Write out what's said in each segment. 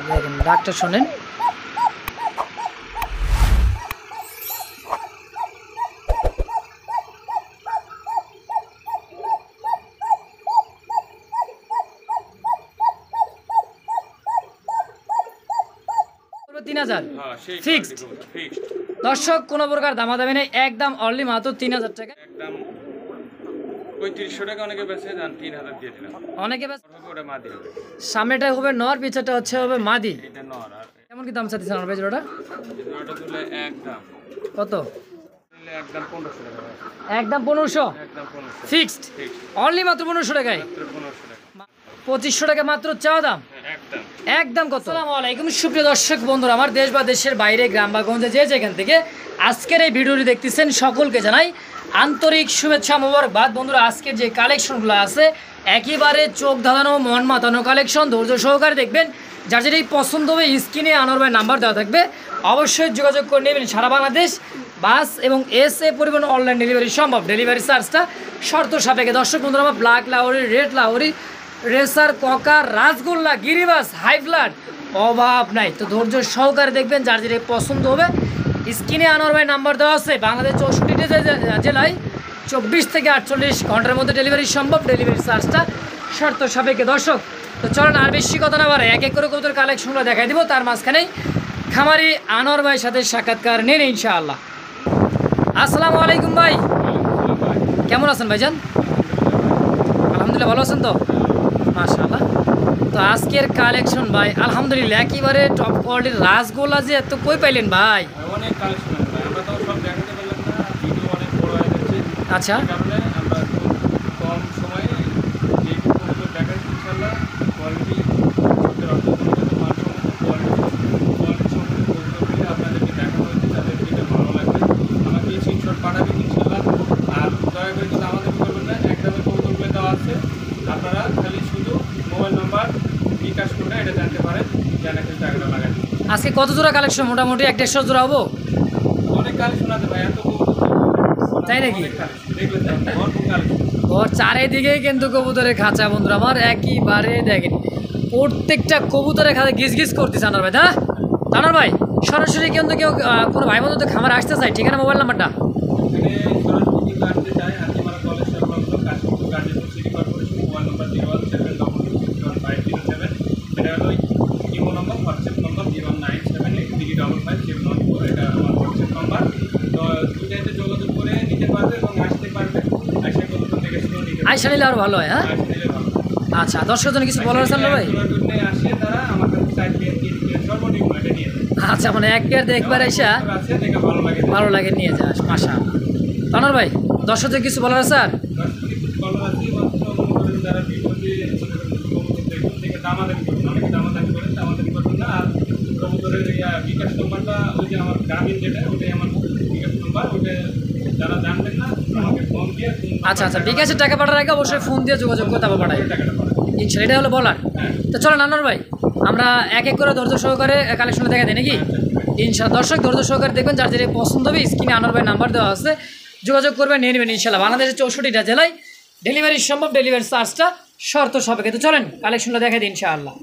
দেখেন ডাকটা শোনেন। পুরো 3000 ফিক্সড। দর্শক কোনো প্রকার দামাদামি নেই, একদম অনলি মাত্র 3000 টাকা। একদম 3500 টাকা অনেকে বেচে যান 3000 দিয়ে দিলাম। অনেকে ওটা মাদি হবে। সামনেটা হবে নর, পিছাটা হচ্ছে হবে মাদি। এটা নর। আর কেমন কি দাম চাচ্ছেন আমার ভাই জোড়াটা? জোড়াটা তুলে একদম কত? একদম 1500 টাকা। একদম 1500 একদম 1500 ফিক্সড। অনলি মাত্র 1500 টাকায়। মাত্র 1500 টাকা। 2500 টাকা মাত্র চাওয়া দাম। একদম একদম কত? আসসালামু আলাইকুম সুপ্রিয় দর্শক বন্ধুরা, আমার দেশ বা দেশের বাইরে গ্রাম বা গঞ্জে যে যেখান থেকে আজকের এই ভিডিওটি দেখতেছেন সকলকে জানাই আন্তরিক শুভেচ্ছা মোবারকবাদ। বন্ধুরা আজকের যে কালেকশনগুলো আছে একেবারে চোখ ধাঁধানো মন মাতানো কালেকশন, ধৈর্য সহকারে দেখবেন। যার যেটাই পছন্দ হবে স্ক্রিনে আনোয়ার ভাই নাম্বার দেওয়া থাকবে, অবশ্যই যোগাযোগ করে নেবেন। সারা বাংলাদেশ বাস এবং এসএ পরিবহন অনলাইন ডেলিভারি সম্ভব, ডেলিভারি চার্জটা শর্ত সাপেক্ষে। দর্শক বন্ধুরা আমার black Lahori, red Lahori, racer, cocker, রাসগোল্লা, গিরিবাস, হাই ব্লাড অভাব নাই। তো ধৈর্য সহকারে দেখবেন, যার যেটা পছন্দ হবে স্ক্রিনে আনোয়ার ভাই নাম্বার দেওয়া আছে। বাংলাদেশ 64টি জেলায় 24 থেকে 48 ঘন্টার মধ্যে ডেলিভারি সম্ভব, ডেলিভারি চার্জটা শর্ত সাপেক্ষে। দর্শক তো চলেন আর বেশি কথা না বাড়ে, এক এক করে কবুতর কালেকশনগুলো দেখাই দিব। তার মাঝখানেই খামারি আনোয়ার ভাইয়ের সাথে সাক্ষাৎকার নিন ইনশাআল্লাহ। আসসালামু আলাইকুম ভাই, কেমন আছেন ভাইজান? আলহামদুলিল্লাহ, ভালো আছেন তো? মাশাআল্লাহ। তো আজকের কালেকশন ভাই আলহামদুলিল্লাহ একেবারে টপ কোয়ালিটির। রাসগোল্লা যে এত কই পাইলেন ভাই? অনেক কালেকশন আছে ভাই, আমরা তো সব দেখাতে পারলাম না, ভিডিও অনেক বড় হয়ে যাচ্ছে। আচ্ছা, এই কারণে আমরা কম সময়ে যেটুকু কবুতর দেখাচ্ছি ইনশাআল্লাহ কোয়ালিটি সত্যি অর্থ মানসম্মত কোয়ালিটি সম্পূর্ণ কবুতরগুলি আপনাদেরকে দেখানো হয়েছে। তাদের যেটা ভালো লাগবে আমাকে স্ক্রিনশট পাঠাবেন ইনশাআল্লাহ। আর দয়া করে কিন্তু আমাদের করবেন না, এক দামের কবুতরগুলো দেওয়া আছে, আপনারা খালি শুধু মোবাইল নাম্বার বিকাশ করে এটা জানতে পারেন, জানা কিন্তু টাকাটা লাগাই। আজকে কত জোড়া কালেকশন? মোটামুটি 150 জোড়া হবো। অনেক কালেকশন আছে ভাই, এত তাই নাকি? দেখবেন ভরপুর কালেকশন। ওর চারিদিকেই কিন্তু কবুতরের খাঁচা বন্ধুরা আমার, একইবারে দেখেন প্রত্যেকটা কবুতরের খাঁচা গিজ গিজ করতেছে আনার ভাই। হ্যাঁ আনার ভাই, সরাসরি কিন্তু কেউ কোনো ভাই বন্ধু খামার আসতে চাই, ঠিকানা মোবাইল নাম্বারটা? এখানে সরাসরি কিন্তু আসতে চাই হাতিমারা কলেজ সংলগ্ন Kashipur Gazipur city corporation. Mobile নম্বর 01777 এটা হলো ইমো নম্বর, হোয়াটসঅ্যাপ নম্বর 09783550714। এটা আমার হোয়াটসঅ্যাপ নম্বর। তো দুইটাতে যোগাযোগ করে নিতে পারবে এবং আসতে পারবে, আশা করি তো দেখে শুনে নিতে আইসা নিলে আরও ভালো হয়। হ্যাঁ নিলে ভালো। আচ্ছা, দর্শকের জন্য কিছু বলার আছে না ভাই? আসে তারা আমার কাছে চাইলে সর্বনিম্ন এটা নিয়ে যায়। আচ্ছা, মানে এক পেয়ার দেখবার আইসা আছে দেখে ভালো লাগে, ভালো লাগে নিয়ে যাস। মাশাআল্লাহ। তানোর ভাই দর্শকদের কিছু বলার আছে আর? যারা বিপদে দেখুন দেখে দামাদামি করুন, অনেকে দামাদামি করেন, দামাদামি করবেন না। আর কবুতরের বিকাশ নম্বরটা ওই যে আমার গ্রামীণ যেটা, ওটাই আমার বিকাশ নম্বর। ওটা যারা জানবেন না আমাকে ফোন দিয়ে আচ্ছা আচ্ছা, বিকাশের টাকা পাঠার আগে অবশ্যই ফোন দিয়ে যোগাযোগ করতে হবে পাঠাই টাকাটা পাঠান। ইনশাল্লাহ, এটা হলো বলার। তো চলো নানোর ভাই আমরা এক এক করে ধৈর্য সহকারে কালেকশনে দেখা দিই নাকি? ইনশাল্লাহ দর্শক ধৈর্য সহকারে দেখবেন, যার যেটা পছন্দ হবে স্ক্রিনে আনোয়ার ভাই নাম্বার দেওয়া আছে, যোগাযোগ করবেন, নিয়ে নেবেন ইনশাল্লাহ। বাংলাদেশের 64টা জেলায় ডেলিভারি সম্ভব, ডেলিভারি চার্জটা শর্ত সাপেক্ষে। তো চলেন কালেকশনটা দেখা দিই ইনশাআল্লাহ।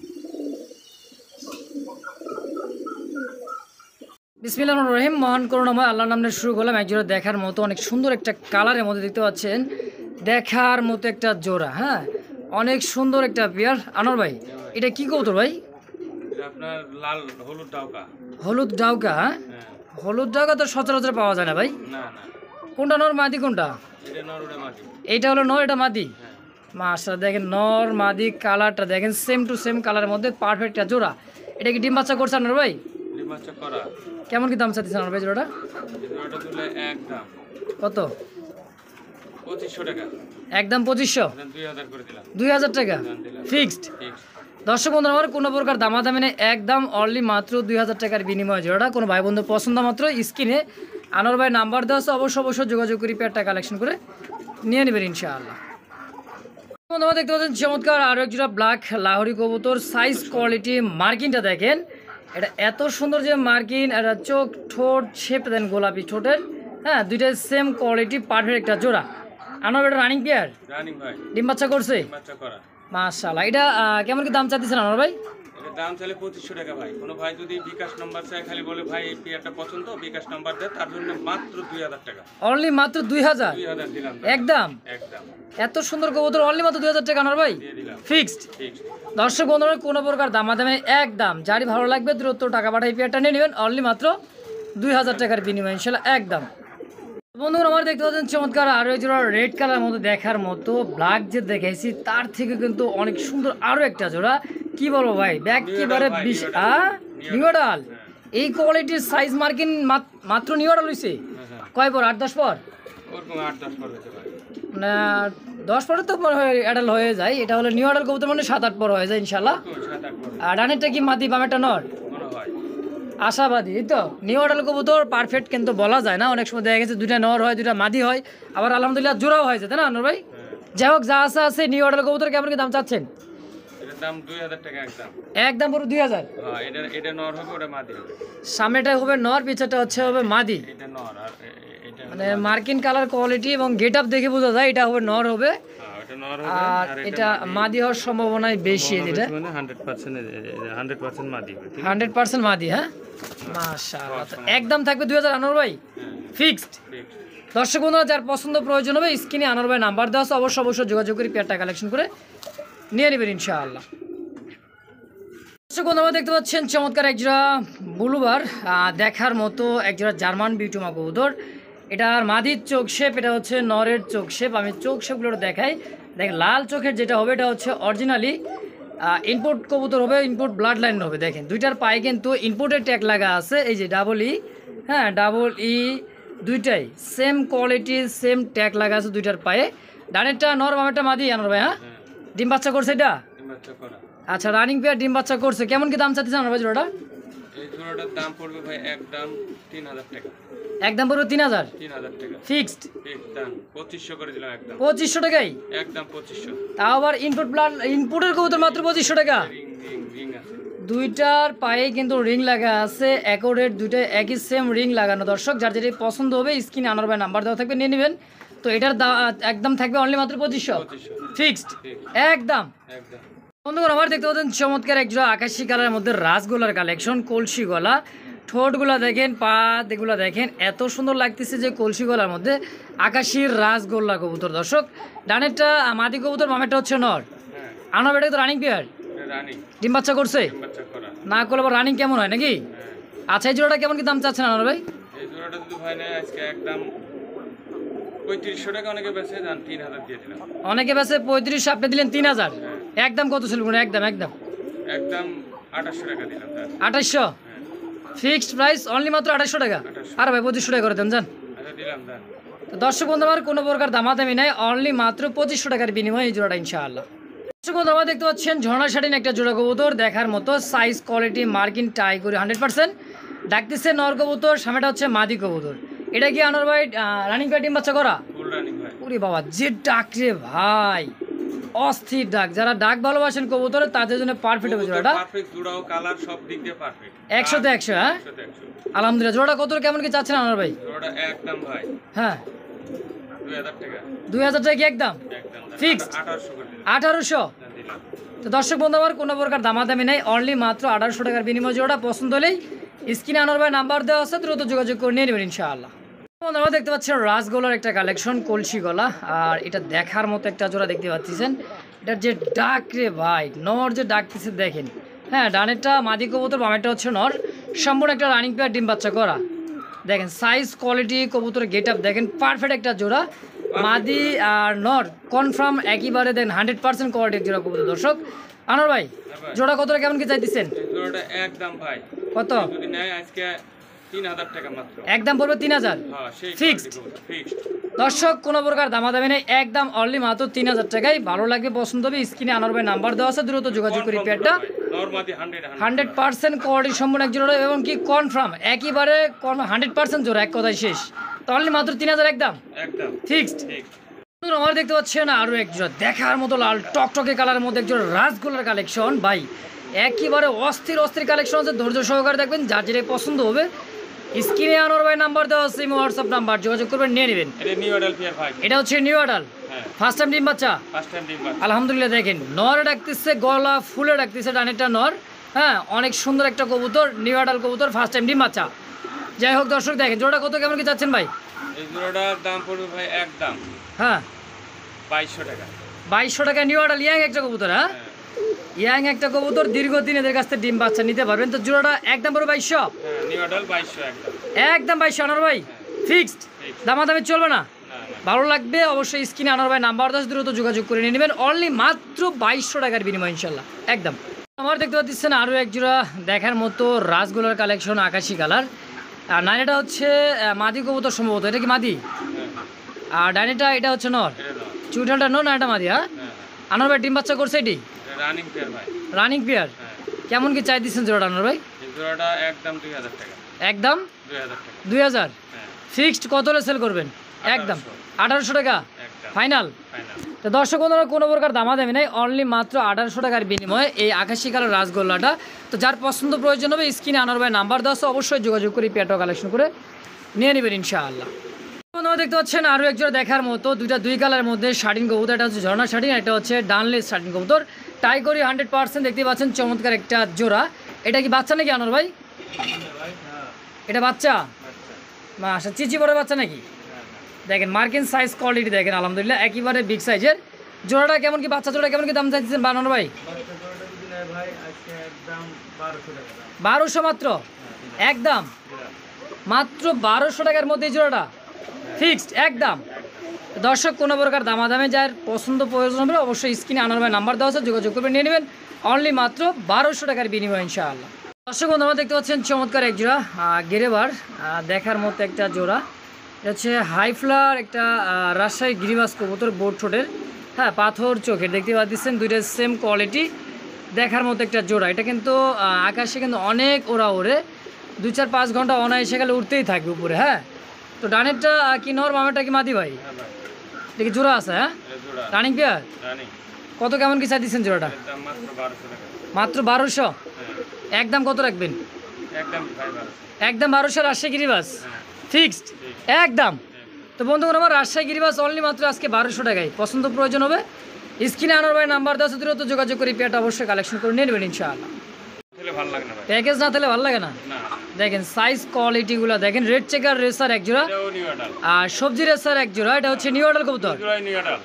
বিসমিল্লাহির রহমানির রহিম। মহান করুণাময় আল্লাহর নামে শুরু করলাম। এক জোড়া দেখার মতো অনেক সুন্দর একটা কালারের মধ্যে দেখতে পাচ্ছেন, দেখার মতো একটা জোড়া। হ্যাঁ অনেক সুন্দর একটা পেয়ার। আনোয়ার ভাই এটা কি কবুতর ভাই? আপনার লাল হলুদ ডাউকা। হলুদ ডাউকা? হ্যাঁ হলুদ ডাউকা তো সচরাচর পাওয়া যায় না ভাই। না না, কোনটা নর মাদি কোনটা? এটা নর, ওটা মাদি। এইটা হলো নর, এটা মাদি। মাশাআল্লাহ দেখেন নর মাদি কালারটা দেখেন, সেম টু সেম কালারের মধ্যে পারফেক্ট একটা জোড়া। এটা কি ডিম বাচ্চা করছে আনোয়ার ভাই? ডিম বাচ্চা করা। কেমন কি দাম চাচ্ছেন আনোয়ার ভাই জোড়াটা? জোড়াটা তুলে একদম কত? 2500 টাকা। একদম 2500? 2000 করে দিলাম। 2000 টাকা ফিক্সড। দর্শক বন্ধুরা আমার কোনো প্রকার দামাদামি নেই, একদম অনলি মাত্র 2000 টাকার বিনিময়ে জোড়াটা। কোনো ভাই বন্ধু পছন্দ মাত্র স্ক্রিনে আনোয়ার ভাই নাম্বার দেওয়া আছে, অবশ্যই যোগাযোগ করি পেয়ারটা কালেকশন করে নিয়ে নেবেন ইনশাআল্লাহ। বন্ধুরা দেখতে পাচ্ছেন চমৎকার আরও এক জোড়া ব্ল্যাক লাহোরি কবুতর। সাইজ কোয়ালিটি মার্কিনটা দেখেন, এটা এত সুন্দর যে মার্কিন, এটা চোখ ঠোঁট শেপটা দেন গোলাপি ঠোঁটের। হ্যাঁ দুইটাই সেম কোয়ালিটি পারফেক্ট একটা জোড়া। আনোয়ার এটা রানিং পেয়ার? রানিং ভাই। ডিম বাচ্চা করছে? বাচ্চা করা। মাশাআল্লাহ। এটা কেমন কি দাম চাচ্ছেন আনোয়ার ভাই? এটা দাম চাইলে 2500 টাকা ভাই। কোনো ভাই যদি বিকাশ নাম্বার চায়, খালি বলে ভাই এই পেয়ারটা পছন্দ, বিকাশ নাম্বার দেয়, তার জন্য মাত্র 2000 টাকা। অনলি মাত্র 2000 2000 দিলাম একদম। একদম এত সুন্দর কবুতর অনলি মাত্র 2000 টাকা আনোয়ার ভাই, দিয়ে দিলাম ফিক্সড। ফিক্সড। দর্শক বন্ধুরা কোনো প্রকার দামাদামি একদম, যারই ভালো লাগবে দ্রুত টাকা পাঠাই পেয়ারটা নিয়ে নেবেন অনলি মাত্র 2000 টাকার বিনিময় ইনশাল্লাহ একদম। বন্ধুরা আমার দেখতে পাচ্ছেন চমৎকার আরো এক জোড়া রেড কালার মতো দেখার মতো, ব্ল্যাক যে দেখাইছি তার থেকে কিন্তু অনেক সুন্দর আরো একটা জোড়া। কি বলবো ভাই, একেবারে নিউডাল। এই কোয়ালিটির সাইজ মার্কিন মাত্র নিউডাল হইছে কয় পর 8-10 পর, ওরকম 8-10 পর হতে পারে না 10 পরে তো অ্যাডাল হয়ে যায়। এটা হলো নিউডাল কবুতর মানে 7-8 পর হয়ে যায় ইনশাল্লাহ। 7-8 পর আর ডানেরটা কি মাদি বামেরটা নর? মনে হয় আশাবাদী এই তো। নিউ অর্ডার কবুতর পারফেক্ট কিন্তু বলা যায় না, অনেক সময় দেখা গেছে দুইটা নর হয় দুইটা মাদি হয়, আবার আলহামদুলিল্লাহ জোড়াও হয়েছে, তাই না আনোয়ার ভাই? যাই হোক যা আছে নিউ অর্ডার কবুতর কেমন কি দাম চাচ্ছেন? এটার দাম 2000 টাকা একদম। একদম পুরো 2000। হ্যাঁ, এটা নর হবে, ওটা মাদি হবে। সামনেটা হবে নর, পিছাটা হচ্ছে হবে মাদি। এটা নর আর এটা মানে মার্কিন কালার কোয়ালিটি এবং গেট আপ দেখে বোঝা যায় এটা হবে নর হবে, হ্যাঁ এটা নর হবে। আর এটা মাদি হওয়ার সম্ভাবনা বেশি। এটা মানে 100% মাদি হবে। 100% মাদি। হ্যাঁ মাশাআল্লাহ, একদম থাকবে 2000 আনোয়ার ভাই, ফিক্সড। দর্শক বন্ধুরা যার পছন্দ প্রয়োজন হবে স্ক্রিনে আনোয়ার ভাই নাম্বার দেওয়া আছে, অবশ্যই যোগাযোগ করে পেয়ারটা কালেকশন করে নিয়ে নেবেন ইনশাআল্লাহ। দর্শক বন্ধুরা দেখতে পাচ্ছেন চমৎকার একজোড়া বুলুবার দেখার মতো একজোড়া জার্মান বিউটিমা কবুতর। এটার মাদির চোখ শেপ, এটা হচ্ছে নরের চোখ শেপ। আমি চোখ শেপগুলো দেখাই। দেখেন লাল চোখের যেটা হবে এটা হচ্ছে অরিজিনালি ইনপুট কবুতর হবে, ইনপুট ব্লাড লাইন হবে। দেখেন দুইটার পায়ে কিন্তু ইনপুটের ট্যাগ লাগা আছে, এই যে ডাবল ই, হ্যাঁ ডাবল ই, দুইটাই সেম কোয়ালিটির সেম ট্যাগ লাগা আছে দুইটার পায়ে। ডানেরটা নর বামেরটা মাদি আনোয়ার ভাই। হ্যাঁ ডিম বাচ্চা করছে এটা? আচ্ছা রানিং পেয়ার ডিম বাচ্চা করছে। কেমন কি দাম চাচ্ছেন আনোয়ার ভাই জোড়াটা? এই জোড়াটার দাম পড়বে ভাই একদম 3000 টাকা। একদম পড়বে 3000 টাকা ফিক্সড। দাম 2500 করে দিলাম একদম। 2500 টাকাই একদম 2500। তাও আবার ইনপুট ব্লাড ইনপুটের কবুতর মাত্র 2500 টাকা। রিং আছে দুইটার পায়ে কিন্তু রিং লাগা আছে, অ্যাকোরেট দুইটা একই সেম রিং লাগানো। দর্শক যার যেটা পছন্দ হবে স্ক্রিনে আনোয়ার ভাই নাম্বার দেওয়া থাকবে, নিয়ে নেবেন। তো এটার একদম থাকবে অনলি মাত্র 2500 ফিক্সড একদম। বন্ধুগণ আমার দেখতে পাচ্ছেন চমৎকার একজোড়া আকাশি কালারের মধ্যে রাসগোলার কালেকশন, কলসি গলা। ঠোঁটগুলা দেখেন, পা এগুলো দেখেন, এত সুন্দর লাগতেছে যে কলসি গলার মধ্যে আকাশির রাসগোল্লা কবুতর। দর্শক ডানেরটা মাদি কবুতর, বামেরটা হচ্ছে নর। আনোয়ার বেটা তো রানিং পেয়ার, ডিম বাচ্চা করছে না করলে আবার রানিং কেমন হয় নাকি? আচ্ছা এই জোড়াটা কেমন কি দাম চাচ্ছেন আনোয়ার ভাই? এই জোড়াটা যদি ভাই নেয় আজকে একদম 3500 টাকা, অনেকে বেচে যান 3000 দিয়ে দিলাম। অনেকে বেচে 3500, আপনি দিলেন 3000। একদম কত ছিল? একদম একদম একদম 2800 টাকা দিলাম। 2800 ফিক্সড প্রাইস অনলি মাত্র 2800 টাকা। আর ভাই 2500 টাকা করে দেন যান। আচ্ছা দিলাম দেন। তো দর্শক বন্ধু আমার কোনো প্রকার দামাদামি নাই, অনলি মাত্র 2500 টাকার বিনিময়ে এই জোড়াটা ইনশাআল্লাহ। দর্শক বন্ধু আমার দেখতে পাচ্ছেন ঝর্ণা শাটিন একটা জোড়া কবুতর দেখার মতো, সাইজ কোয়ালিটি মার্কিন টাই করে 100% ডাকতেছে নর কবুতর, সামনেটা হচ্ছে মাদি কবুতর। এটা কি আনোয়ার ভাই রানিং পেয়ার ডিম বাচ্চা করা? ফুল রানিং ভাই। ওরে বাবা যে ডাক রে ভাই, অস্থির ডাক। যারা ডাক ভালোবাসেন কবুতরের তাদের জন্য পারফেক্ট হবে জোড়াটা। পারফেক্ট জোড়াও, কালার সব দিক দিয়ে পারফেক্ট। 100 তে 100। হ্যাঁ আলহামদুলিল্লাহ। জোড়াটা কত কেমন কি চাচ্ছেন আনোয়ার ভাই? জোড়াটা একদম ভাই হ্যাঁ 2000 টাকা। 2000 টাকা কি একদম ফিক্সড? 1800 করে দিলাম। 1800। দিলাম। তো দর্শক বন্ধু আমার কোনো প্রকার দামাদামি নাই, অনলি মাত্র 1800 টাকার বিনিময় জোড়া। পছন্দ হলেই স্ক্রিনে আনোয়ার ভাই নাম্বার দেওয়া আছে, দ্রুত যোগাযোগ করে নিয়ে নেবেন ইনশাআল্লাহ। আমরা দেখতে পাচ্ছি রাসগোলার একটা কালেকশন, কলসি গলা। আর এটা দেখার মতো একটা জোড়া দেখতে পাচ্ছেন। এটার যে ডাক রে ভাই, নর যে ডাকতেছে দেখেন। হ্যাঁ ডানেরটা মাদি কবুতর, বামেরটা হচ্ছে নর। সম্পূর্ণ একটা রানিং পেয়ার ডিম বাচ্চা করা। দেখেন সাইজ কোয়ালিটি কবুতরের গেট আপ দেখেন, পারফেক্ট একটা জোড়া। মাদি আর নর কনফার্ম একইবারে দেন 100% কোয়ালিটির জোড়া কবুতর। দর্শক আনোয়ার ভাই জোড়া কতটা কেমন কি চাইতেছেন? জোড়াটা একদম ভাই কত? যদি নেয় আজকে 3000 টাকা মাত্র। একদম পড়বে 3000 ফিক্সড। দর্শক কোনো প্রকার দামাদামি নেই, একদম অনলি মাত্র 3000 টাকায়। ভালো লাগবে পছন্দ হবে স্ক্রিনে আনোয়ার ভাই নাম্বার দেওয়া আছে, দ্রুত যোগাযোগ করি। পেয়ারটা 100% কোয়ালিটি সম্পূর্ণ এক জোড়া এবং কি কনফার্ম একইবারে 100% জোড়া, এক কথায় শেষ। তো অনলি মাত্র 3000 একদম ফিক্সড। আমার দেখতে পাচ্ছেন আরো এক জোড়া দেখার মতো লাল টকটকে কালারের মধ্যে এক জোড়া রাসগোলার কালেকশন। ভাই একেবারে অস্থির অস্থির কালেকশন আছে, ধৈর্য সহকারে দেখবেন, যার যেটা পছন্দ হবে স্ক্রিনে আনোয়ার ভাই নাম্বার দেওয়া আছে, হোয়াটসঅ্যাপ নাম্বার, যোগাযোগ করবেন নিয়ে নেবেন। এটা হচ্ছে নিউ অ্যাডাল, ফার্স্ট টাইম ডিম বাচ্চা। আলহামদুলিল্লাহ দেখেন নর ডাকতেছে, গলা ফুলে ডাকতেছে, ডানেরটা নর, হ্যাঁ, অনেক সুন্দর একটা কবুতর, নিউ অ্যাডাল কবুতর, ফার্স্ট টাইম ডিম বাচ্চা। যাই হোক দর্শক দেখেন জোড়া কত কেমন কি চাচ্ছেন ভাই? এই জোড়াটার দাম পড়বে ভাই একদম হ্যাঁ 2200 টাকা। 2200 টাকা নিউ অ্যাডাল ইয়াং একটা কবুতর। হ্যাঁ, ইয়াং একটা কবুতর, দীর্ঘদিন এদের কাছ থেকে ডিম বাচ্চা নিতে পারবেন। তো জোড়াটা একদম পুরো 2200? হ্যাঁ, নিউ অ্যাডাল 2200 একদম। একদম 2200 আনোয়ার ভাই, ফিক্সড দামাদামি চলবে না? না না, ভালো লাগবে অবশ্যই স্ক্রিনে আনোয়ার ভাই নাম্বার 10 দ্রুত যোগাযোগ করে নিয়ে নেবেন, অনলি মাত্র 2200 টাকার বিনিময় ইনশাল্লাহ একদম। আমার দেখতে পাচ্ছেন আরও এক জোড়া দেখার মতো রাসগোলার কালেকশন, আকাশি কালার। আর নাইনেটা হচ্ছে মাদি কবুতর সম্ভবত, এটা কি মাদি? হ্যাঁ, আর ডাইনেটা এটা হচ্ছে নর, এটা নাও। চুইঠালটা নর না এটা মাদি? হ্যাঁ, হ্যাঁ, আনোয়ার ভাই ডিম বাচ্চা করছে এটি এটা রানিং পেয়ার ভাই। Running pair. হ্যাঁ, কেমন কি চাই দিচ্ছেন জোড়াটা আনোয়ার ভাই? এই জোড়াটা একদম 2000 টাকা। একদম 2000 টাকা। 2000 হ্যাঁ, ফিক্সড কত হলে সেল করবেন? একদম 1800 টাকা একদম ফাইনাল। ফাইনাল। তো দর্শক বন্ধুরা কোনো প্রকার দামাদামি নেই, অনলি মাত্র 1800 টাকার বিনিময়ে এই আকাশি কালার রাসগোল্লাটা। তো যার পছন্দ প্রয়োজন হবে স্ক্রিনে আনোয়ার ভাই নাম্বার 10 অবশ্যই যোগাযোগ করে পেয়ারটা কালেকশন করে নিয়ে নেবেন ইনশাআল্লাহ। বন্ধুরা দেখতে পাচ্ছেন আরও একজোড়া দেখার মতো দুই কালারের মধ্যে শাড়িন কবুতর, এটা হচ্ছে ঝর্ণা শাড়িন, এটা হচ্ছে ডানলেস শাড়িন কবুতর, টাই করি 100% দেখতে পাচ্ছেন চমৎকার একটা জোড়া। এটা কি বাচ্চা নাকি আনোয়ার ভাই? এটা বাচ্চা? আচ্ছা, চিচি বড় বাচ্চা নাকি? দেখেন মার্কিন সাইজ কোয়ালিটি দেখেন আলহামদুলিল্লাহ একেবারে বিগ সাইজের। জোড়াটা কেমন কি, বাচ্চা জোড়া কেমন কি দাম চাইছেন বানানো ভাই? 1200 মাত্র, একদম মাত্র 1200 টাকার মধ্যে এই জোড়াটা ফিক্সড একদম। দর্শক কোনো প্রকার দামাদামে যার পছন্দ প্রয়োজন হবে অবশ্যই স্ক্রিনে আনোয়ার ভাই নাম্বার দেওয়া আছে, যোগাযোগ করবে নিয়ে নেবেন, অনলি মাত্র 1200 টাকার বিনিময় ইনশাআল্লাহ। দর্শক বন্ধু আমরা দেখতে পাচ্ছেন চমৎকার এক জোড়া গেরেবার দেখার মতো একটা জোড়া। এটা হচ্ছে হাই ফ্লার একটা রাজশাহী গিরিবাস কবুতর, বোট ঠোঁটের, হ্যাঁ পাথর চোখের, দেখতে পাচ্ছেন দুইটা সেম কোয়ালিটি দেখার মতো একটা জোড়া। এটা কিন্তু আকাশে কিন্তু অনেক ওরা ওড়ে, 2-4-5 ঘন্টা অনায়াসে গেলে উঠতেই থাকবে উপরে। হ্যাঁ, তো ডানেরটা কি নর, বামেরটা কি মাদি ভাই? হ্যাঁ ভাই, দেখি জোড়া আছে। হ্যাঁ, এটা জোড়া রানিং পেয়ার। রানিং। কত কেমন কি চাই দিচ্ছেন জোড়াটা? এর দাম মাত্র 1200 টাকা। মাত্র 1200? হ্যাঁ, একদম কত রাখবেন? একদম ভাই 1200। একদম 1200 রাজশাহী গিরিবাস হ্যাঁ, ফিক্সড একদম। তো বন্ধুগণ আমার রাজশাহী গিরিবাস অনলি মাত্র আজকে 1200 টাকায়। পছন্দ প্রয়োজন হবে স্ক্রিনে আনোয়ার ভাই নাম্বার 10 দ্রুত যোগাযোগ করে পেয়ারটা অবশ্যই কালেকশন করে নিয়ে নেবেন ইনশাআল্লাহ। তাহলে ভালো লাগে না ভাই। প্যাকেজ না থাকলে ভালো লাগে না। না, দেখেন সাইজ কোয়ালিটিগুলো দেখেন, রেড চেকার রেসার এক জোড়া এটাও নিউ অ্যাডাল। আর সবজি রেসার এক জোড়া, এটা হচ্ছে নিউ অ্যাডাল কবুতর, জোড়াই নিউ অ্যাডাল।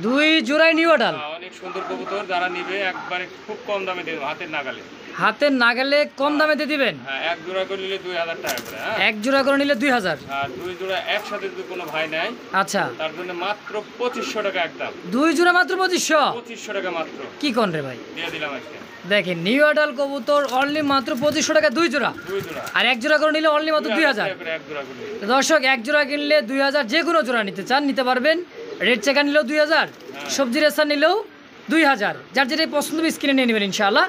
2 জোড়াই নিউ অ্যাডাল। অনেক সুন্দর কবুতর, যারা নিবে একবারে খুব কম দামে দেব, হাতের নাগালে। হাতের নাগালে কম দামে দিয়ে দিবেন। হ্যাঁ, এক জোড়া করে নিলে 2000 টাকা করে। হ্যাঁ, এক জোড়া করে নিলে 2000। আর দুই জোড়া একসাথে যদি কোনো ভাই নেয় আচ্ছা, তার জন্য মাত্র 2500 টাকা একদম। 2 জোড়া মাত্র 2500? 2500 টাকা মাত্র কি কোন রে ভাই? দিয়ে দিলাম আজকে। দেখেন নিউ অ্যাডাল কবুতর অনলি মাত্র 2500 টাকা 2 জোড়া, দুই জোড়া আর এক জোড়া করে নিলে অনলি মাত্র 2000। টাকা করে এক জোড়া করে নিলে। তো দর্শক এক জোড়া কিনলে 2000, যে কোনো জোড়া নিতে চান নিতে পারবেন। রেড চেকার নিলেও 2000, সবজি রেসার নিলেও 2000, যার যেটাই পছন্দ হবে স্ক্রিনে নিয়ে নেবেন ইনশাআল্লাহ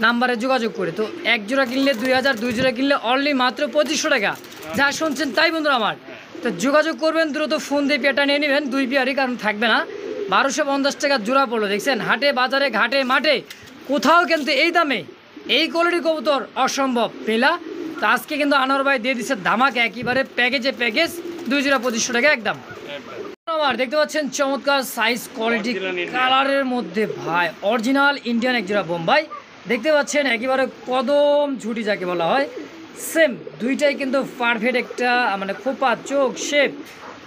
নাম্বারে যোগাযোগ করে। তো এক জোড়া কিনলে 2000, 2 জোড়া কিনলে অনলি মাত্র 2500 টাকা। যা শুনছেন তাই বন্ধুরা আমার। তো যোগাযোগ করবেন দ্রুত, ফোন দিয়ে পেটা নিয়ে নেবেন, 2 পেয়ারই, কারণ থাকবে না। 1250 টাকা জোড়া পড়লো, দেখছেন হাটে বাজারে ঘাটে মাঠে কোথাও কিন্তু এই দামে এই কোয়ালিটি কবুতর অসম্ভব পেলা। তো আজকে কিন্তু আনোয়ার ভাই দিয়ে দিচ্ছে ধামাকে একেবারে প্যাকেজে প্যাকেজ, 2 জোড়া 2500 টাকা একদম। একদম। আমার দেখতে পাচ্ছেন চমৎকার সাইজ কোয়ালিটি Original Indian। কালারের মধ্যে ভাই অরিজিনাল ইন্ডিয়ান এক জোড়া বোম্বাই, দেখতে পাচ্ছেন একেবারে কদম ঝুটি যাকে বলা হয়, সেম দুইটাই কিন্তু পারফেক্ট একটা মানে খোপা চোখ শেপ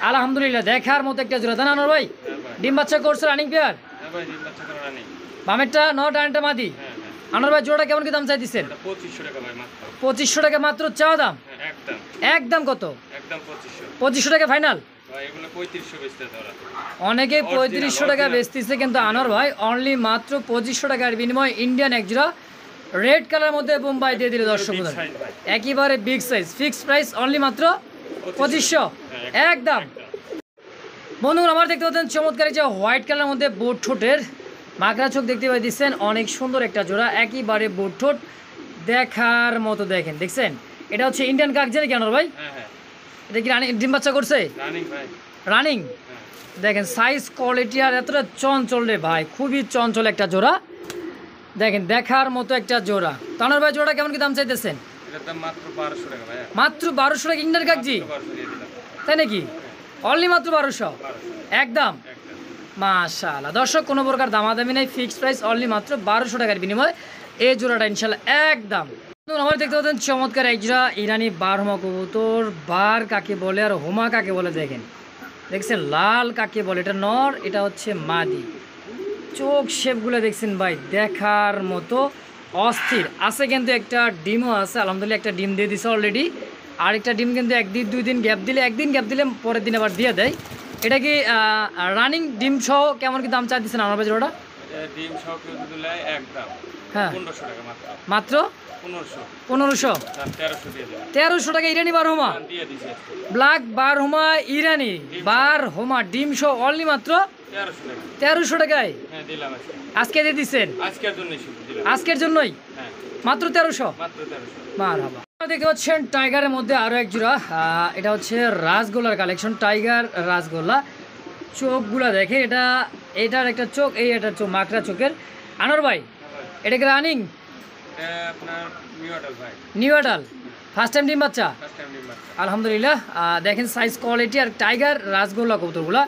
আলহামদুলিল্লাহ দেখার মতো একটা জোড়া। তাই না আনোয়ার ভাই? হ্যাঁ ভাই। ডিম বাচ্চা করছে রানিং পেয়ার, হ্যাঁ ভাই, ডিম বাচ্চা করা রানিং। বামেরটা নট ডানটা মাদি। হ্যাঁ হ্যাঁ, আনোয়ার ভাই জোড়া কেমন কি দাম চাই দিচ্ছেন? এটা 2500 টাকা ভাই মাত্র। 2500 টাকা মাত্র চাওয়া দাম? হ্যাঁ, একদম একদম কত? একদম 2500। 2500 টাকা ফাইনাল? ভাই এগুলো 3500 বেচতে তোরা। অনেকে 3500 টাকা original। বেচতেছে, কিন্তু আনোয়ার ভাই অনলি মাত্র 2500 টাকার বিনিময়ে ইন্ডিয়ান এক জোড়া রেড কালার মধ্যে বোম্বাই দিয়ে দিলে দর্শক Big বন্ধুরা। size ভাই। একেবারে big size, fixed price only মাত্র 2500 হ্যাঁ, একদম। বন্ধুরা আমার দেখতে পাচ্ছেন চমৎকার এই যে হোয়াইট কালারের মধ্যে বোট ঠোঁটের মাকড়া চোখ দেখতে পাচ্ছেন, অনেক সুন্দর একটা জোড়া, একেবারে বোট ঠোঁট দেখার মতো। দেখছেন এটা হচ্ছে ইন্ডিয়ান কাক জানি কেন ভাই? হ্যাঁ হ্যাঁ, এটা কি ডিম বাচ্চা করছে রানিং ভাই। রানিং? হ্যাঁ, দেখেন সাইজ কোয়ালিটি আর এতটা চঞ্চল রে ভাই, খুবই চঞ্চল একটা জোড়া, দেখেন দেখার মতো একটা জোড়া। তানোর ভাই জোড়া কেমন কি দাম চাইতেছেন? এটার দাম মাত্র 1200 টাকা ভাই। মাত্র 1200 টাকা ইন্ডিয়ান কাকজি, 1200 দিয়ে দিলাম। তাই নাকি? অনলি মাত্র 1200 1200 একদম। একদম। মাশাআল্লাহ দর্শক কোনো প্রকার দামাদামি নাই, ফিক্সড প্রাইস অনলি মাত্র 1200 টাকার বিনিময়ে এই জোড়াটা ইনশাল্লাহ একদম। আমার দেখতে পাচ্ছেন চমৎকার এক জোড়া ইরানি বার হোমা কবুতর। বার কাকে বলে আর হোমা কাকে বলে দেখেন, দেখছেন লাল কাকে বলে, এটা নর, এটা হচ্ছে মাদি। চোখ শেপগুলো দেখছেন ভাই দেখার মতো অস্থির। আছে কিন্তু একটা ডিমও আছে, আলহামদুলিল্লাহ একটা ডিম দিয়ে দিছে অলরেডি। আরেকটা ডিম কিন্তু একদিন 2 দিন গ্যাপ দিলে, একদিন গ্যাপ দিলে পরের দিন আবার দিয়ে দেয়। এটা কি রানিং ডিম সহ কেমন কি দাম চা দিচ্ছেন আমার বাজার ওটা? ডিম সহ কেউ দিলে একদম হ্যাঁ 1500 টাকা মাত্র। মাত্র 1500 1300 দিয়ে দিলাম। 1300 টাকা ইরানি বার হোমা, দিয়ে দিছি ব্ল্যাক বার হোমা ইরানি বার হোমা ডিম সহ অনলি মাত্র 1300 টাকায়। হ্যাঁ দিলাম আজকে দিয়ে দিচ্ছেন? আজকের জন্যই শুধু দিলাম। আজকের জন্যই হ্যাঁ মাত্র 1300। মাত্র 1300। মারহাবা। দেখতে পাচ্ছেন টাইগারের মধ্যে আরো এক জোড়া, এটা হচ্ছে রাজগোল্লার কালেকশন। টাইগার রাজগোল্লা, চোখগুলা দেখে, এটার একটা চোখ, এই এটার চোখ মাকড়া চোখের। আনোয়ার ভাই এটা কি রানিং? আপনার নিউ অ্যাডাল, ফার্স্ট টাইম ডিম বাচ্চা? আলহামদুলিল্লাহ। দেখেন সাইজ কোয়ালিটি আর টাইগার রাজগোল্লা কবুতরগুলা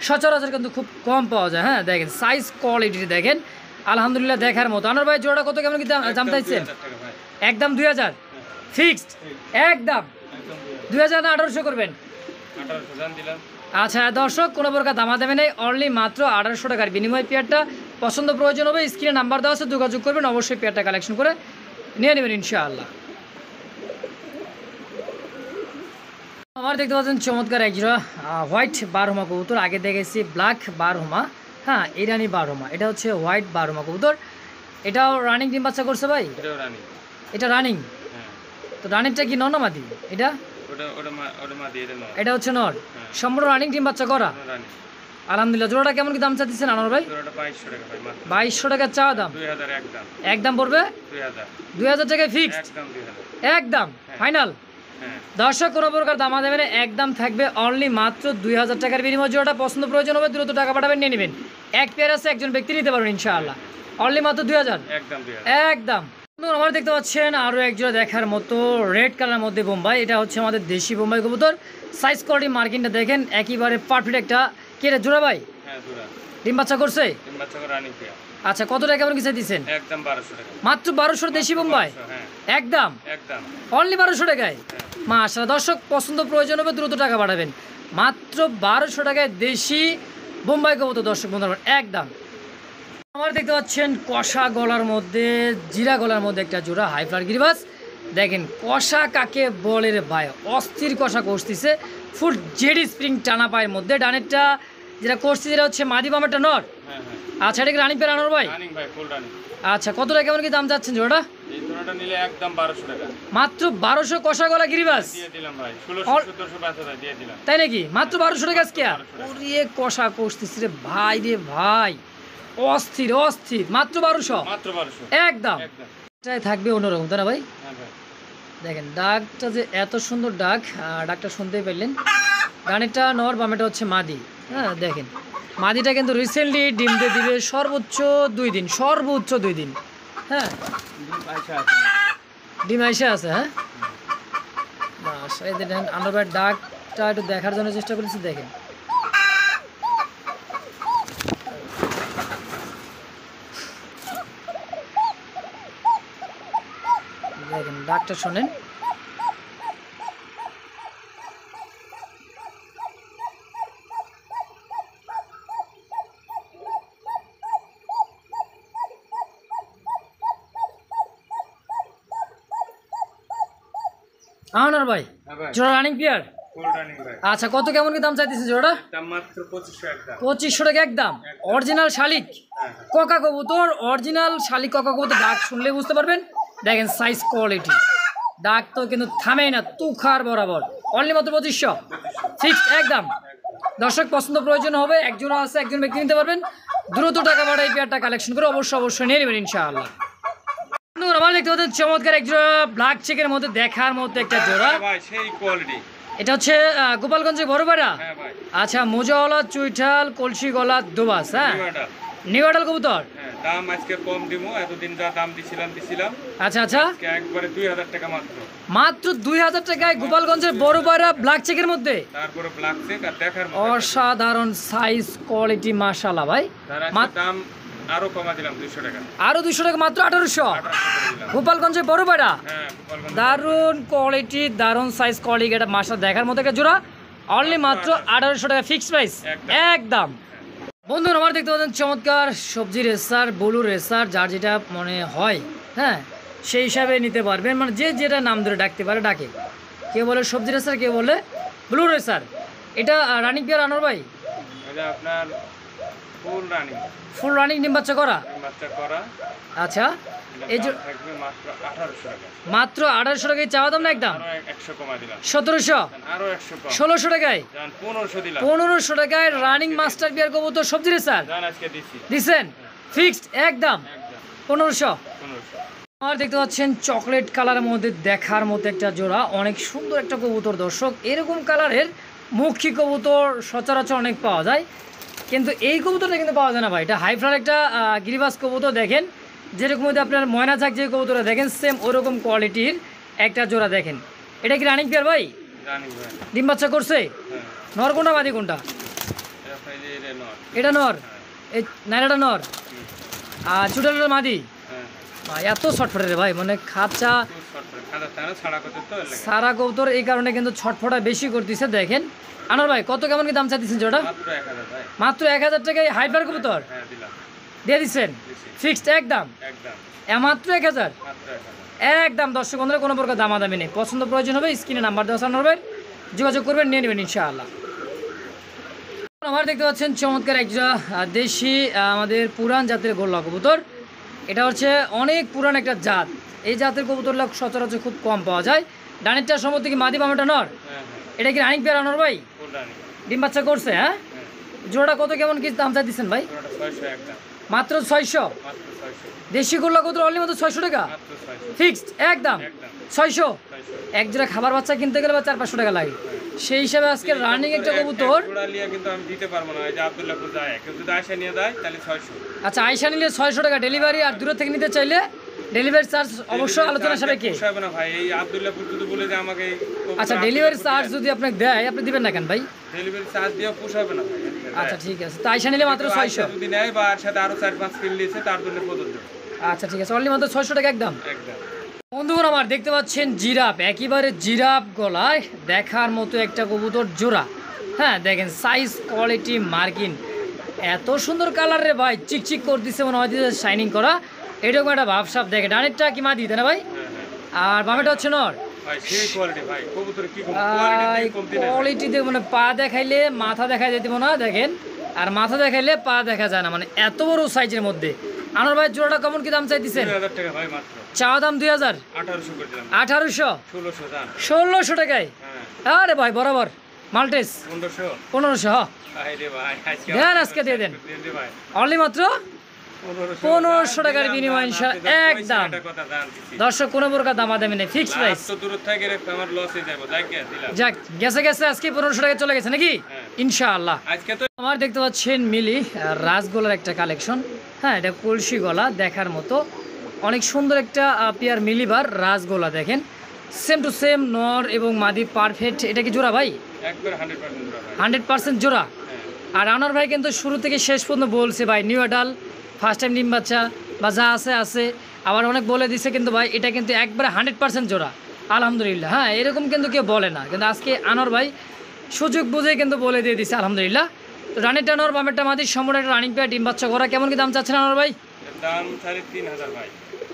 সচরাচর কিন্তু খুব কম পাওয়া যায়। হ্যাঁ দেখেন সাইজ কোয়ালিটি দেখেন, আলহামদুলিল্লাহ দেখার মতো। আনোয়ার ভাই জোড়াটা কত কেমন কি দাম চাইছেন? একদম 2000 ফিক্সড, একদম 2000 না 1800 করবেন? 1800 দিলাম। আচ্ছা দর্শক, কোনো প্রকার দামা দেবে নেই, অনলি মাত্র 1800 টাকার বিনিময় পেয়ারটা পছন্দ প্রয়োজন হবে স্ক্রিনে নাম্বার দেওয়া আছে, যোগাযোগ করবেন, অবশ্যই পেয়ারটা কালেকশন করে নিয়ে নেবেন ইনশাআল্লাহ। আমার দেখতে পাচ্ছেন চমৎকার এক জোড়া হোয়াইট বারহমা কবুতর। আগে দেখেছি ব্ল্যাক বারহমা, হ্যাঁ ইরানি বারহমা, এটা হচ্ছে হোয়াইট বারহমা কবুতর। এটাও রানিং ডিম বাচ্চা করছে ভাই? এটা রানিং। তো রানিংটা কি নর না মাদি? এটা এটা হচ্ছে নর, সম্পূর্ণ রানিং ডিম বাচ্চা করা। আলহামদুলিল্লাহ। জোড়াটা কেমন কি দাম চাচ্ছেন আনোয়ার ভাই? 2200 টাকা চা দাম, একদম পড়বে 2000 টাকায় ফিক্সড, একদম ফাইনাল। দর্শক কোনো প্রকার দামা দেবেন, একদম থাকবে অনলি মাত্র 2000 টাকার বিনিময়। জোড়াটা পছন্দ প্রয়োজন হবে দ্রুত টাকা পাঠাবেন, নিয়ে নেবেন। এক পেয়ার আছে, একজন ব্যক্তি নিতে পারবেন ইনশাআল্লাহ, অনলি মাত্র 2000 একদম। আমার দেখতে পাচ্ছেন আরও এক জোড়া দেখার মতো রেড কালার মধ্যে বোম্বাই। এটা হচ্ছে আমাদের দেশি বোম্বাই কবুতর। সাইজ কোয়ালিটি মার্কিংটা দেখেন একেবারে পারফেক্ট একটা। কেটে জোড়া ভাই? ডিম বাচ্চা করছে? আচ্ছা কত টাকা কেমন কিছু দিচ্ছেন? একদম 1200 টাকা মাত্র 1200 দেশি বোম্বাই, একদম অনলি 1200 টাকায়। মাশাআল্লাহ। দর্শক পছন্দ প্রয়োজন হবে দ্রুত টাকা পাঠাবেন, মাত্র 1200 টাকায় দেশি বোম্বাই কবুতর দর্শক বন্ধুরা একদম। আমার দেখতে পাচ্ছেন কষা গলার মধ্যে জিরা গলার মধ্যে একটা জোড়া হাইফ্লার গিরিবাস। দেখেন কষা কাকে বলে রে ভাই, অস্থির কষা কষতেছে, ফুল জেডি স্প্রিং টানা পায়ের মধ্যে। ডানেরটা যেটা করছে যেটা হচ্ছে মাদি, বামেরটা নর। আচ্ছা এটা কি রানিং পেয়ার আনোয়ার ভাই? আচ্ছা কত টাকা কেমন কি দাম যাচ্ছেন জোড়াটা? মাত্র 1200 কষা গলা গিরিবাস, তাই নাকি? মাত্র 1200 টাকা আজকে? ওরে কষা কষতেছে রে ভাই রে ভাই, অস্থির অস্থির, মাত্র 1200 একদম। এটাই থাকবে অন্যরকম, তাই না ভাই? দেখেন ডাকটা যে এত সুন্দর ডাক, ডাকটা শুনতেই পারলেন। গানেরটা নর, বামেটা হচ্ছে মাদি। হ্যাঁ দেখেন মাদিটা কিন্তু রিসেন্টলি ডিম দিয়ে দিবে সর্বোচ্চ 2 দিন, সর্বোচ্চ 2 দিন। হ্যাঁ ডিম আইসা আছে। হ্যাঁ বাস এই দেখেন আনোয়ার ভাইয়ের ডাকটা একটু দেখার জন্য চেষ্টা করেছি। দেখেন দেখেন ডাকটা শোনেন। আনোয়ার ভাই জোড়া রানিং প্লেয়ার? আচ্ছা কত কেমন কি দাম চাইতেছে জোড়া? 2500 টাকা একদম। অরিজিনাল শালিক কোকা কবুতর, অরিজিনাল শালিক কোকা কবুতর। ডাক শুনলে বুঝতে পারবেন, দেখেন সাইজ কোয়ালিটি, ডাক তো কিন্তু থামেই না, তুখার বরাবর। অনলি মাত্র 2500 ফিক্সড একদম। দর্শক পছন্দ প্রয়োজন হবে, একজন আছে, একজন ব্যক্তি নিতে পারবেন, দ্রুত টাকা পাঠাই পেয়ারটা কালেকশন করে অবশ্যই নিয়ে নেবেন ইনশাআল্লাহ। আমার দেখতে পাচ্ছেন চমৎকার এক জোড়া ব্ল্যাক চেকের মধ্যে দেখার মতো একটা জোড়া। এটা হচ্ছে গোপালগঞ্জের বড়পাড়া। আচ্ছা মোজাওয়ালা চুইঠাল কলসি গলা দোবাস। হ্যাঁ নিউ অ্যাডাল কবুতর। দাম আজকে কম দিমু, এতদিন যা দাম দিছিলাম। আচ্ছা আচ্ছা একবারে 2000 টাকা মাত্র। মাত্র 2000 টাকায় গোপালগঞ্জের বড়পাড়া ব্ল্যাক চেকের মধ্যে। তারপরে ব্ল্যাক চেক আর দেখার মতো অসাধারণ সাইজ কোয়ালিটি মাশাআল্লাহ ভাই। দাম আরো কমা দিলাম 200 টাকা। আরো 200 টাকা, মাত্র 1800। 1800 করে দিলাম। গোপালগঞ্জে বড় পায়রা, হ্যাঁ গোপালগঞ্জ। দারুণ কোয়ালিটি, দারুণ সাইজ কোয়ালিটি, এটা মাসা দেখার মতো একটা জোড়া। অনলি মাত্র 1800 টাকা ফিক্সড প্রাইস একদম। বন্ধুরা আমার দেখতে পাচ্ছেন চমৎকার সবজি রেসার, ব্লু রেসার, যার যেটা মনে হয় হ্যাঁ সেই হিসাবে নিতে পারবেন, মানে যে যেটা নাম ধরে ডাকতে পারে ডাকে। কেউ বলে সবজি রেসার, কেউ বলে ব্লু রেসার। এটা রানিং পেয়ার আনোয়ার ভাই? এটা আপনার ফুল রানিং। ফুল রানিং ডিম বাচ্চা করা? বাচ্চা করা। আচ্ছা, এই যে থাকবে মাত্র 1800 টাকা। মাত্র 1800 টাকায় চাওয়া দাম না একদম? আরো 100 কমা দিলাম। 1700, আরো 100 কম। 1600 টাকায়? জান 1500 দিলাম। 1500 টাকায় রানিং মাস্টার পেয়ার কবুতর সবজি রেসার জান আজকে দিছি। দিছেন ফিক্সড একদম একদম 1500। 1500। আর দেখতে পাচ্ছেন চকলেট কালারের মধ্যে দেখার মতো একটা জোড়া, অনেক সুন্দর একটা কবুতর দর্শক। এরকম কালারের মুখী কবুতর সচরাচর অনেক পাওয়া যায়, কিন্তু এই কবুতরটা কিন্তু পাওয়া যায় না ভাই। এটা হাইফ্লার একটা গিরিবাস কবুতর, দেখেন যেরকম মধ্যে আপনার ময়না ঝাঁক যে কবুতরটা দেখেন সেম ওরকম কোয়ালিটির একটা জোড়া দেখেন। এটা কি রানিং পেয়ার ভাই? রানিং ভাই। ডিম বাচ্চা করছে? হ্যাঁ। নর কোনটা মাদি কোনটা? এটা ফাইলে এটা নর। এটা নর, এই নাইরাটা নর, আর চুটালটা মাদি। হ্যাঁ। ভাই এত ছটফটে রে ভাই, মানে খাঁচা খুব শর্ট করে খাদা তারা ছাড়া করতে তো লাগে। সারা কবুতর এই কারণে কিন্তু ছটফটা বেশি করতেছে। দেখেন আনোয়ার ভাই কত কেমন কি দাম চাইতেছেন জোড়া? মাত্র 1000 ভাই। মাত্র 1000 টাকায় হাইফ্লার কবুতর হ্যাঁ দিলাম। দিয়ে দিচ্ছেন দিছি। ফিক্সড একদম একদম মাত্র 1000 মাত্র 1000। একদম। দর্শক বন্ধুরা কোনো প্রকার দামাদামি নেই, পছন্দ প্রয়োজন হবে স্ক্রিনে নাম্বার দেওয়া আছে আনোয়ার ভাই, যোগাযোগ করবেন, নিয়ে নেবেন ইনশাআল্লাহ। আমার দেখতে পাচ্ছেন চমৎকার একটা দেশি আমাদের পুরান জাতের গোল্লা কবুতর। এটা হচ্ছে অনেক পুরান একটা জাত, এই জাতের কবুতরগুলো সচরাচর খুব কম পাওয়া যায়। ডানেরটা সম্ভবত কি মাদি, বামেটা নর? হ্যাঁ হ্যাঁ এটা কি রানিং পেয়ার আনোয়ার ভাই? Full running. ডিম বাচ্চা করছে? হ্যাঁ। হ্যাঁ। জোড়াটা কত কেমন কি দাম চাই দিচ্ছেন ভাই? ওটা 600 একদম। মাত্র 600। মাত্র 600। দেশি গোল্লা কবুতর অনলি মাত্র 600 টাকা মাত্র 600। ফিক্সড একদম একদম 600। 600। এক জোড়া খাবার বাচ্চা কিনতে গেলে বা 400-500 টাকা লাগে, সেই হিসাবে আজকে রানিং একটা কবুতর। জোড়া লিয়া কিন্তু আমি দিতে পারবো না, এই যে আব্দুল্লাহপুর যায় কেউ যদি আয়সা নিয়ে দেয় তাহলে 600। আচ্ছা, আয়সা নিলে 600 টাকা ডেলিভারি, আর দূর থেকে নিতে চাইলে ডেলিভারি চার্জ অবশ্যই আলোচনা সাপেক্ষে। পোষাবে না ভাই, এই আব্দুল্লাহপুর যদি বলে যে আমাকে এই কবুতর আচ্ছা, ডেলিভারি চার্জ যদি আপনাকে দেয় আপনি দিবেন না কেন ভাই? ডেলিভারি চার্জ দিয়ে পোষাবে না ভাই। আচ্ছা ঠিক আছে, তো আয়সা নিলে মাত্র 600। যদি নেয় বা আর সাথে আরো 4-5 কিলো দিয়েছে তার জন্য প্রযোজ্য। আচ্ছা ঠিক আছে, অনলি মাত্র 600 টাকা একদম। একদম বন্ধুগণ আমার দেখতে পাচ্ছেন জিরাফ, একেবারে জিরাফ গলায় দেখার মতো একটা কবুতর জোড়া। হ্যাঁ দেখেন সাইজ কোয়ালিটি মার্কিন, এত সুন্দর কালার রে ভাই, চিকচিক করতেছে মনে হয় শাইনিং করা, এরকম একটা ভাবসাব। দেখে ডানেরটা কি মা দিতে না ভাই, হ্যাঁ হ্যাঁ আর বামেটা হচ্ছে নর। ভাই সেই কোয়ালিটি ভাই, কবুতর কি কোয়ালিটি কমতি না। কোয়ালিটি দেখে মানে পা দেখাইলে মাথা দেখা যেতে না দেখেন, আর মাথা দেখাইলে পা দেখা যায় না, মানে এত বড় সাইজের মধ্যে। আনোয়ার ভাই জোড়াটা কেমন কি দাম চাইতেছেন? 2000 টাকা ভাই মাত্র। চাওয়া দাম 2000। 1800 করে দিলাম। 1800। 1600 দাম। 1600 টাকায়? হ্যাঁ আরে ভাই বরাবর মাল্টেস 1500। 1500। ভাই রে ভাই আজকে দেন, আজকে দিয়ে দেন দে ভাই অনলি মাত্র 1500 টাকার বিনিময় একদম। কথা দাম দিছি। দর্শক কোনো প্রকার দামাদামি নেই, ফিক্সড প্রাইস। তো দূর থেকে আমার লস হয়ে যাবে, যাই কে দিলাম। যাক গেছে গেছে, আজকে 1500 টাকা চলে গেছে নাকি হ্যাঁ। ইনশাআল্লাহ। আজকে তো আমার দেখতে পাচ্ছেন মিলি রাজগোলার একটা কালেকশন। হ্যাঁ এটা কলসি গলা দেখার মতো, অনেক সুন্দর একটা পেয়ার মিলিবার রাজগোলা। দেখেন সেম টু সেম নর এবং মাদি পারফেক্ট। এটা কি জোড়া ভাই? একবার 100% জোড়া ভাই। 100% জোড়া। হ্যাঁ আর আনোয়ার ভাই কিন্তু শুরু থেকে শেষ পর্যন্ত বলছে ভাই নিউ অ্যাডাল, ফার্স্ট টাইম ডিম বাচ্চা বা যা আছে আছে, আবার অনেক বলে দিছে কিন্তু ভাই এটা কিন্তু একবারে 100% জোড়া আলহামদুলিল্লাহ। হ্যাঁ এরকম কিন্তু কেউ বলে না, কিন্তু আজকে আনোয়ার ভাই সুযোগ বুঝে কিন্তু বলে দিয়ে দিছে আলহামদুলিল্লাহ। তো রানিটা নর বামেরটা মাদির সম্পূর্ণ একটা রানিং পেয়ার ডিম বাচ্চা করা। কেমন কি দাম চাচ্ছেন আনোয়ার ভাই? এর দাম 3500 ভাই।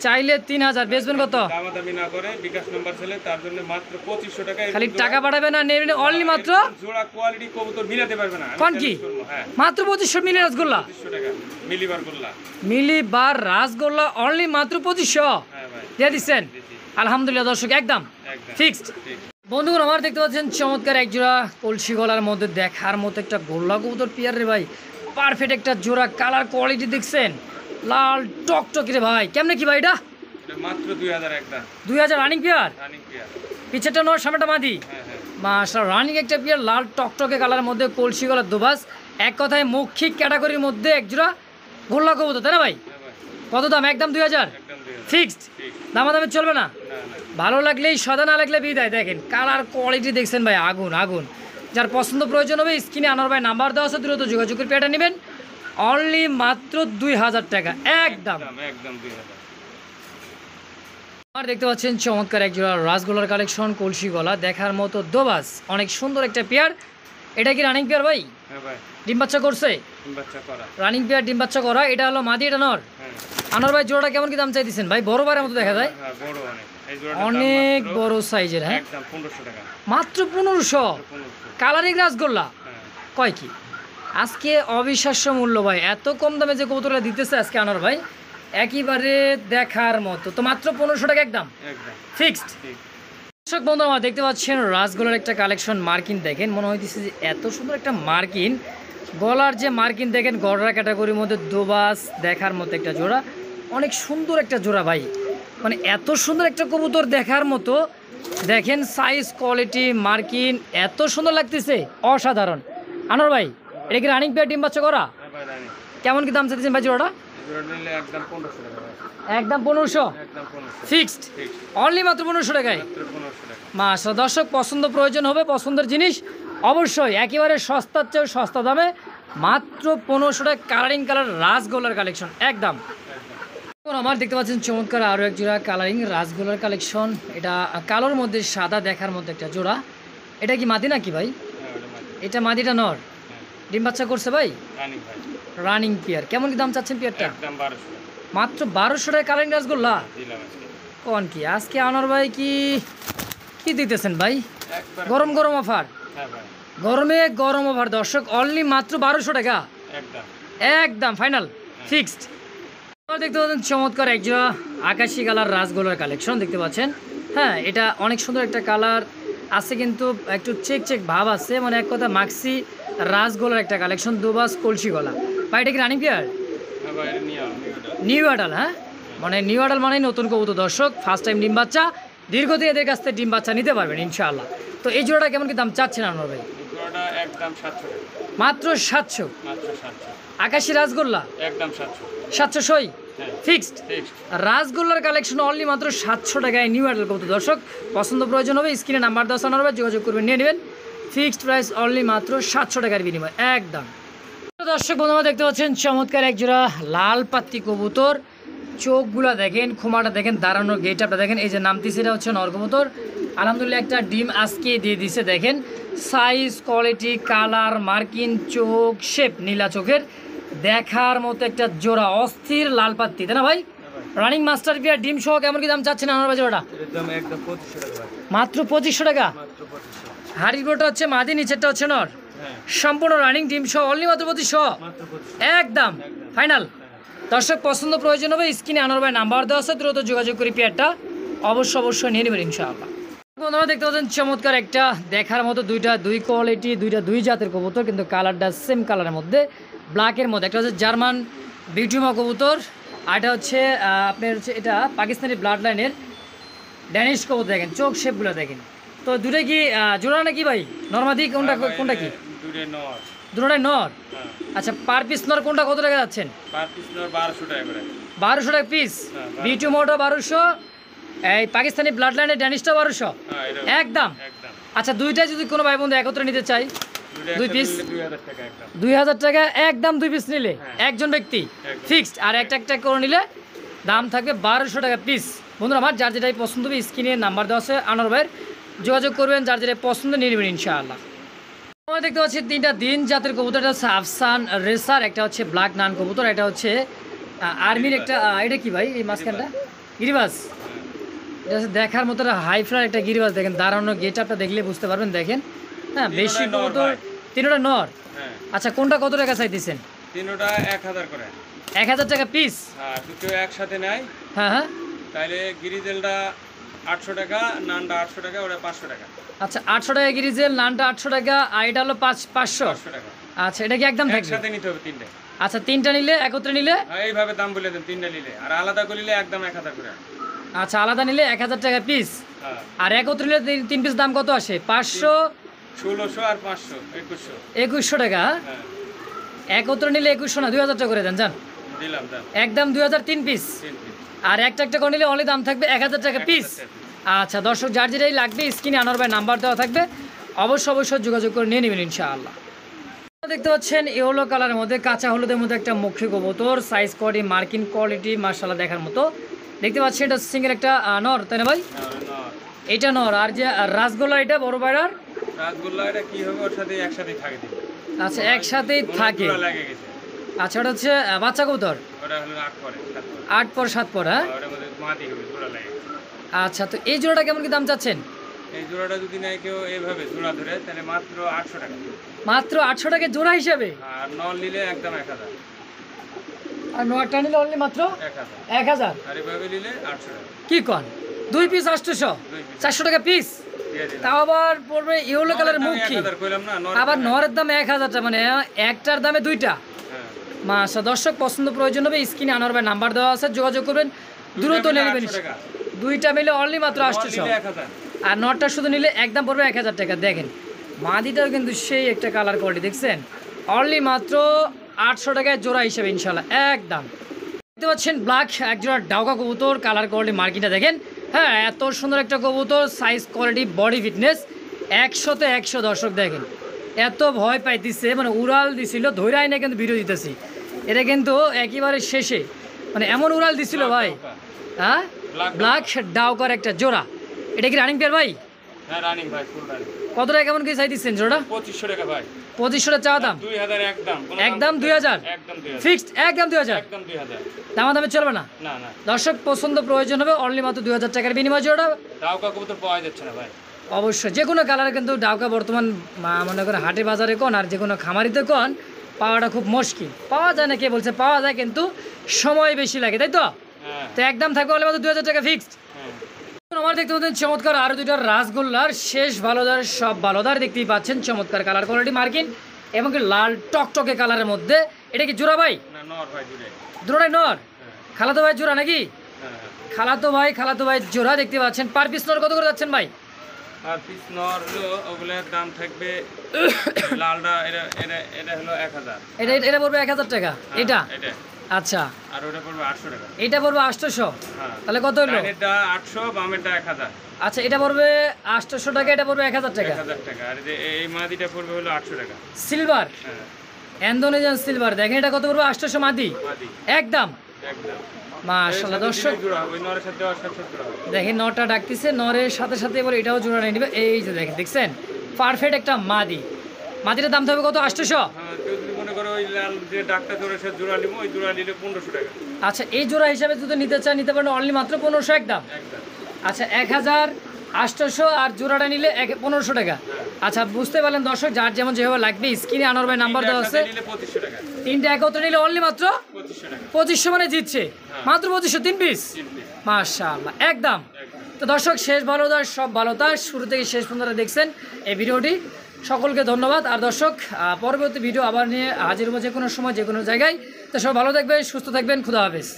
চাইলে 3000, বেচবেন কত? দামাদামি না করে বিকাশ নাম্বার ছেলে তার জন্য মাত্র 2500 টাকা। খালি টাকা পাঠাবে না, নেবেন অনলি মাত্র জোড়া কোয়ালিটি কবুতর মিলাতে পারবে না। কোন কি? হ্যাঁ মাত্র 2500 মিলি রাসগোল্লা। 2500 টাকা মিলিবার গোল্লা। মিলিবার রাসগোল্লা অনলি মাত্র 2500 হ্যাঁ ভাই দিয়ে দিচ্ছেন দিছি। আলহামদুলিল্লাহ। দর্শক একদম একদম ফিক্সড। ঠিক। বন্ধুগণ আমার দেখতে পাচ্ছেন চমৎকার এক জোড়া কলসি গলার মধ্যে দেখার মতো একটা গোল্লা কবুতর পেয়ার রে ভাই, পারফেক্ট একটা জোড়া। কালার কোয়ালিটি দেখছেন লাল টকটকি রে ভাই, কেমনে কি ভাই এটা? এটা মাত্র 2000 একদম। 2000 রানিং পেয়ার, রানিং পেয়ার। পিছেরটা নর সামনেটা মাদি। হ্যাঁ হ্যাঁ মাশাআল্লাহ রানিং একটা পেয়ার, লাল টকটকে কালারের মধ্যে কলসি গলার দুবাস। এক কথায় মৌখিক ক্যাটাগরির মধ্যে এক জোড়া গোল্লা কবুতর, তাই না ভাই? হ্যাঁ ভাই কত দাম? একদম 2000 একদম 2000। ফিক্সড। ঠিক। দামাদামি চলবে না? না না ভালো লাগলেই সদা, না লাগলে বিদায়। দেখেন কালার কোয়ালিটি দেখছেন ভাই, আগুন আগুন। যার পছন্দ প্রয়োজন হবে স্ক্রিনে আনোয়ার ভাই নাম্বার দেওয়া আছে, দ্রুত যোগাযোগ করে পেয়ারটা নেবেন। অনলি মাত্র 2000 টাকা একদম। একদম 2000। আর দেখতে পাচ্ছেন চমৎকার এক জোড়া রাসগোলার কালেকশন, কলসি গলা দেখার মতো দোবাস, অনেক সুন্দর একটা পেয়ার। এটা কি রানিং পেয়ার ভাই? হ্যাঁ ভাই, ডিম বাচ্চা করছে? ডিম বাচ্চা করা। রানিং পেয়ার ডিম বাচ্চা করা। এটা হলো মাদি, এটা নর। হ্যাঁ আনোয়ার ভাই জোড়াটা কেমন কি দাম চাইতেছেন ভাই? বড় বারের মতো দেখা যায়, হ্যাঁ, বড় অনেক। এই জোড়াটার দাম অনেক মাত্র বড় সাইজের। হ্যাঁ একদম 1500 টাকা। মাত্র 1500। 1500। কালারিং রাসগোল্লা হ্যাঁ কয় কি? আজকে অবিশ্বাস্য মূল্য ভাই, এত কম দামে যে কবুতরটা দিতেছে আজকে আনোয়ার ভাই, একেবারে দেখার মতো। তো মাত্র 1500 টাকা একদম একদম ফিক্সড। ঠিক। দর্শক বন্ধু আমার দেখতে পাচ্ছেন রাসগোলার একটা কালেকশন, মার্কিন দেখেন, মনে হইতেছে যে এত সুন্দর একটা মার্কিন। গলার যে মার্কিন দেখেন, গড়রা ক্যাটাগরির মধ্যে দোবাস দেখার মতো একটা জোড়া, অনেক সুন্দর একটা জোড়া ভাই। মানে এত সুন্দর একটা কবুতর দেখার মতো, দেখেন সাইজ কোয়ালিটি মার্কিন এত সুন্দর লাগতেছে, অসাধারণ। আনোয়ার ভাই এটা কি রানিং পেয়ার ডিম বাচ্চা করা? হ্যাঁ ভাই, রানি। কেমন কি দাম চাইতেছেন ভাই জোড়াটা? এই জোড়াটা নিলে একদম 1500 টাকা ভাই। একদম 1500 একদম 1500। ফিক্সড, ঠিক। অনলি মাত্র 1500 টাকায়। মাত্র 1500 টাকা। মাশাআল্লাহ দর্শক, পছন্দ প্রয়োজন হবে, পছন্দের জিনিস অবশ্যই একেবারে সস্তার চেয়েও সস্তা দামে মাত্র 1500 টাকা কালারিং কালার রাসগোলার কালেকশন একদম। এখন আমার দেখতে পাচ্ছেন চমৎকার আরও এক জোড়া কালারিং রাসগোলার কালেকশন। এটা কালোর মধ্যে সাদা দেখার মধ্যে একটা জোড়া। এটা কি মাদি নাকি ভাই? হ্যাঁ ওটা মাত্র। এটা মাদিটা নর, হ্যাঁ ডিম বাচ্চা করছে ভাই? রানি ভাই। Running pair. কেমন কি দাম চাচ্ছেন পেয়ারটা? একদম 1200 টাকা। মাত্র 1200 টাকা কালারিং রাসগোল্লা। দিলাম আজকে। কোন কি আজকে আনোয়ার ভাই কি কি দিতেছেন ভাই? একবার। গরম গরম অফার, হ্যাঁ ভাই, গরমে গরম অফার দর্শক, অনলি মাত্র 1200 টাকা একদম। একদম ফাইনাল ফিক্সড। দেখতে পাচ্ছেন চমৎকার এক জোড়া আকাশি কালার রাসগোলার কালেকশন দেখতে পাচ্ছেন। হ্যাঁ এটা অনেক সুন্দর একটা কালার আছে, কিন্তু একটু চেক চেক ভাব আছে, মানে এক কথা মাক্সি রাসগোলার একটা কালেকশন, দুবাস কলসি গলা। ভাই এটা কি রানিং পেয়ার? হ্যাঁ ভাই, এটা নিয়ে আও, নিয়ে ওটা। New adult. হ্যাঁ মানে নিউ অ্যাডাল মানে নতুন কবুতর দর্শক, ফার্স্ট টাইম ডিম বাচ্চা, দীর্ঘদিন এদের কাছ থেকে ডিম বাচ্চা নিতে পারবেন ইনশাআল্লাহ। তো এই জোড়াটা কেমন কি দাম চাচ্ছেন আনোয়ার ভাই? এই জোড়াটা একদম 700 টাকা। মাত্র 700। মাত্র 700। আকাশি রাসগোল্লা একদম 700। 700 সই হ্যাঁ ফিক্সড। ঠিক। রাসগোল্লার কালেকশন অনলি মাত্র 700 টাকায় নিউ অ্যাডাল কবুতর দর্শক, পছন্দ প্রয়োজন হবে স্ক্রিনে নাম্বার দেওয়া আনোয়ার ভাই যোগাযোগ করবেন, নিয়ে নেবেন। ফিক্সড প্রাইস অনলি মাত্র 700 টাকার বিনিময় একদম। দর্শক বন্ধুরা দেখতে পাচ্ছেন চমৎকার এক জোড়া লাল পাত্তি কবুতর, চোখগুলা দেখেন, খোমাটা দেখেন, দাঁড়ানোর গেট আপটা দেখেন, এই যে নামতিছে এটা হচ্ছে নর কবুতর। আলহামদুলিল্লাহ একটা ডিম আজকে দিয়ে দিছে, দেখেন সাইজ কোয়ালিটি কালার মার্কিন, চোখ শেপ নীলা চোখের, দেখার মতো একটা জোড়া অস্থির লাল পাত্তি, তাই না ভাই? রানিং মাস্টার পিয়ার ডিম সহ কেমন কি দাম চাচ্ছেন আমার ভাই জোড়াটা? এর দাম একদম 2500 টাকা ভাই। মাত্র 2500 টাকা। মাত্র 2500। হাড়ির হচ্ছে মাদি, নিচেরটা হচ্ছে নর, হ্যাঁ সম্পূর্ণ রানিং ডিম সহ অনলি মাত্র 2500 মাত্র 2500। একদম ফাইনাল। দর্শক পছন্দ প্রয়োজন হবে স্ক্রিনে আনোয়ার ভাই নাম্বার দেওয়া আছে, দ্রুত যোগাযোগ করি পেয়ারটা অবশ্যই নিয়ে নেবেন ইনশাআল্লাহ। বন্ধুরা দেখতে পাচ্ছেন চমৎকার একটা দেখার মতো দুই কোয়ালিটি দুই জাতের কবুতর, কিন্তু কালারটা সেম কালারের মধ্যে, ব্ল্যাকের মধ্যে। একটা হচ্ছে জার্মান বিউটিমা কবুতর, আর এটা হচ্ছে আপনার হচ্ছে এটা পাকিস্তানি ব্লাড লাইনের ড্যানিশ কবুতর। দেখেন চোখ শেপগুলো দেখেন। তো দুটো কি জোড়া নাকি ভাই? নর্মাদি কোনটা কোনটা কি? দুটো নর। দুটোটাই নর। হ্যাঁ আচ্ছা পার পিস নর কোনটা কত টাকা যাচ্ছেন? পার পিস নর 1200 টাকা করে। 1200 টাকা পিস। হ্যাঁ, 1200 বিউটিমাটা 1200, এই পাকিস্তানি ব্লাড লাইনের ড্যানিশটা 1200 হ্যাঁ এটা একদম। একদম। আচ্ছা দুইটাই যদি কোনো ভাই বন্ধু একত্রে নিতে চাই, দুই পিস 2000 টাকা একদম। 2000 টাকা একদম, দুই পিস নিলে হ্যাঁ। একজন ব্যক্তি একদম। ফিক্সড, আর একটা করে নিলে দাম থাকবে 1200 টাকা পিস। বন্ধুরা আমার যার যেটাই পছন্দ হবে স্ক্রিনে নাম্বার দেওয়া আছে আনোয়ার ভাইয়ের, যোগাযোগ করবেন, যার যেটাই পছন্দ নিয়ে নেবেন ইনশাআল্লাহ। আমরা দেখতে পাচ্ছি তিনটা দিন জাতের কবুতর, একটা হচ্ছে আফসান রেসার, একটা হচ্ছে ব্ল্যাক নান কবুতর, এটা হচ্ছে আর্মির একটা এটা কি ভাই এই মাঝখানটা? গিরিবাস। এটা হচ্ছে দেখার মতো হাই ফ্লার একটা গিরিবাস, দেখেন দাঁড়ানো গেট আপটা দেখলে বুঝতে পারবেন, দেখেন হ্যাঁ বেশি তিনোটাই নর কবুতর, ভাই। তিনটা নর। হ্যাঁ আচ্ছা কোনটা কত টাকা চাইতেছেন? তিনটা 1000 করে। 1000 টাকা পিস। হ্যাঁ দুটো একসাথে নেয় হ্যাঁ হ্যাঁ তাহলে গিরিজেলটা 800 টাকা, নানটা 800 টাকা, ওটা 500 টাকা। আচ্ছা 800 টাকা গিরিজেল, নানটা 800 টাকা, আর এটা হলো 500। 500 টাকা। আচ্ছা এটা কি একদম থাকবে? একসাথে নিতে হবে তিনটে। আচ্ছা তিনটা নিলে একত্রে নিলে? হ্যাঁ এইভাবে দাম বলে দেন, তিনটা নিলে, আর আলাদা করে নিলে একদম 1000 করে। আচ্ছা আলাদা নিলে 1000 টাকা পিস, হ্যাঁ আর একত্রে নিলে তিন পিস দাম কত আসে? 500, 1600 আর 500 2100। 2100 টাকা। হ্যাঁ একত্রে নিলে 2100 না 2000 টাকা করে দেন যান, দিলাম দাম একদম 2000 তিন পিস, 3 পিস। আর একটা করে নিলে অনলি দাম থাকবে 1000 টাকা পিস। আচ্ছা দর্শক যার যেটাই লাগবে স্ক্রিনে আনোয়ার ভাই নাম্বার দেওয়া থাকবে, অবশ্যই যোগাযোগ করে নিয়ে নেবেন ইনশাআল্লাহ। দেখতে পাচ্ছেন ইয়েলো কালারের মধ্যে কাঁচা হলুদের মধ্যে একটা মুখী কবুতর, সাইজ কোয়ালিটি মার্কিন কোয়ালিটি মাশাআল্লাহ দেখার মতো। দেখতে পাচ্ছেন এটা সিঙ্গেল একটা নর, তাই না ভাই? এটা নর। আর যে রাসগোল্লা এটা বড় বাইরার রাসগোল্লা এটা কি হবে, ওর সাথে একসাথে থাকে দিবে। আচ্ছা একসাথেই থাকে। লাগে গেছে। আচ্ছা ওটা হচ্ছে বাচ্চা কবুতর, ওটা হলো 8 পরে 7 পরে 8 পর 7 পর। হ্যাঁ ওটার মধ্যে মাটি হবে, জোড়া লাগে গেছে। আচ্ছা, তো এই জোড়াটা কেমন কি দাম চাচ্ছেন? এই জোড়াটা যদি নাই কেউ এইভাবে জোড়া ধরে তাহলে মাত্র 800 টাকা, মাত্র 800 টাকা জোড়া হিসাবে। আর নল নিলে একদম 1000, আর নয়টা নিলে অনলি মাত্র 1000, 1000। আর এভাবে নিলে 800 টাকা। কি কন, 2 পিস 800, 400 টাকা পিস। দিয়ে দিলাম। তাও আবার পড়বে ইয়েলো কালারের মুখ কি, 1000 কইলাম না, আবার নরের দাম 1000 টাকা, মানে একটার দামে দুইটা। হ্যাঁ, মাশা, দর্শক পছন্দ প্রয়োজন হবে স্ক্রিনে আনোয়ার ভাই নাম্বার দেওয়া আছে, যোগাযোগ করবেন, দ্রুত নিয়ে নেবেন। 800 টাকা। দুইটা মিলে অনলি মাত্র নল 800, নিলে 1000। আর নটটা শুধু নিলে একদম পড়বে 1000 টাকা। দেখেন মাদিটাও কিন্তু সেই একটা কালার কোয়ালিটি, দেখছেন অনলি মাত্র 800 টাকায় জোড়া হিসেবে ইনশাল্লাহ একদম। দেখতে পাচ্ছেন ব্ল্যাক একজোড়া ডাউকা কবুতর, কালার কোয়ালিটি মার্কিংটা দেখেন। হ্যাঁ এত সুন্দর একটা কবুতর, সাইজ কোয়ালিটি বডি ফিটনেস 100-তে 100। দর্শক দেখেন এত ভয় পাইতেছে, মানে উড়াল দিছিল, ধৈর্য আইনে কিন্তু ভিডিও দিতেছি। এটা কিন্তু একেবারে শেষে মানে এমন উড়াল দিছিল ভাই। হ্যাঁ ব্ল্যাক ডাউকার একটা জোড়া, এটা কি রানিং পেয়ার ভাই? হ্যাঁ রানিং ভাই, ফুল রানিং। কত টাকা কেমন কি চাই দিচ্ছেন জোড়া? 2500 টাকা ভাই। 2500 টাকা চাওয়া দাম? 2000 একদম। একদম 2000 একদম 2000 ফিক্সড, একদম 2000। একদম 2000। দামাদামি চলবে না? না না, দর্শক পছন্দ প্রয়োজন হবে অনলি মাত্র 2000 টাকার বিনিময় জোড়া। ডাউকা কবুতর পাওয়া যাচ্ছে না ভাই। অবশ্যই যে কোনো কালারে কিন্তু ডাউকা বর্তমান মনে করেন হাটে বাজারে কোন আর যে কোনো খামারিতে কোন পাওয়াটা খুব মুশকিল। পাওয়া যায় না, কে বলছে পাওয়া যায়, কিন্তু সময় বেশি লাগে, তাই তো? হ্যাঁ তো একদম থাকবে অনলি মাত্র 2000 টাকা ফিক্সড। হ্যাঁ। আমার দেখতে পাচ্ছেন চমৎকার আরো দুইটা রাসগোল্লার শেষ ভালোদার, সব ভালোদার দেখতেই পাচ্ছেন, চমৎকার কালার কোয়ালিটি মার্কিন এবং কি লাল টকটকে কালারের মধ্যে। এটা কি জোড়া ভাই? না নর ভাই, জুড়ে। জোড়াই নর? হ্যাঁ খালাতো ভাই জোড়া নাকি? হ্যাঁ। খালাতো ভাই জোড়া দেখতে পাচ্ছেন। পার পিস নর কত করে যাচ্ছেন ভাই? আর পিস নর হলো ওগুলোর দাম থাকবে, লালটা এটা এটা এটা হলো 1000। এটা পড়বে 1000 টাকা। এটা এটা আচ্ছা, আর ওটা পড়বে 800 টাকা। এটা পড়বে 800। হ্যাঁ তাহলে কত হলো? এটা 800, বামেরটা 1000। আচ্ছা এটা পড়বে 800 টাকা, এটা পড়বে 1000 টাকা। 1000 টাকা। আর এই মাদিটা পড়বে হলো 800 টাকা। সিলভার, হ্যাঁ ইন্দোনেশিয়ান সিলভার, দেখেন এটা কত পড়বে? 800 মাদি মাদি একদম। একদম। মাশাআল্লাহ দর্শক জোড়া হবে, নরের সাথে দেওয়ার সাথে জোড়া হবে। দেখেন নটা ডাকতেছে, নরের সাথে সাথে এবার এটাও জোড়া নিয়ে নিবে। এই যে দেখেন, দেখছেন পারফেক্ট একটা মাদি। মাদিটার দাম হবে কত? 800। হ্যাঁ, কেউ যদি মনে করো ওই লাল যে ডাক্তার জোড়া সে জোড়া নিবো, ওই জোড়া নিলে 1500 টাকা। আচ্ছা এই জোড়া হিসাবে যদি নিতে চান নিতে পারেন অনলি মাত্র 1500 একদম। একদম। আচ্ছা 1800, আর জোড়াটা নিলে 1500 টাকা। আচ্ছা বুঝতে পারলেন দর্শক, যার যেমন যেভাবে লাগবে স্ক্রিনে আনোয়ার ভাই নাম্বার দেওয়া আছে। নিলে 2500 টাকা। তিনটা একত্রে নিলে অনলি মাত্র 2500 টাকা। 2500, মানে জিতছে মাত্র 2500, 3 পিস। 3 পিস। মাশাআল্লাহ একদম। একদম। তো দর্শক শেষ ভালোদার সব ভালোদার শুরু থেকে শেষ পর্যন্ত দেখছেন এই ভিডিওটি, সকলকে ধন্যবাদ। আর দর্শক পরবর্তী ভিডিও আবার নিয়ে হাজির হবো যে কোনো সময় যে কোনো জায়গায়। তো সব ভালো থাকবেন, সুস্থ থাকবেন, খুদা হাফেজ।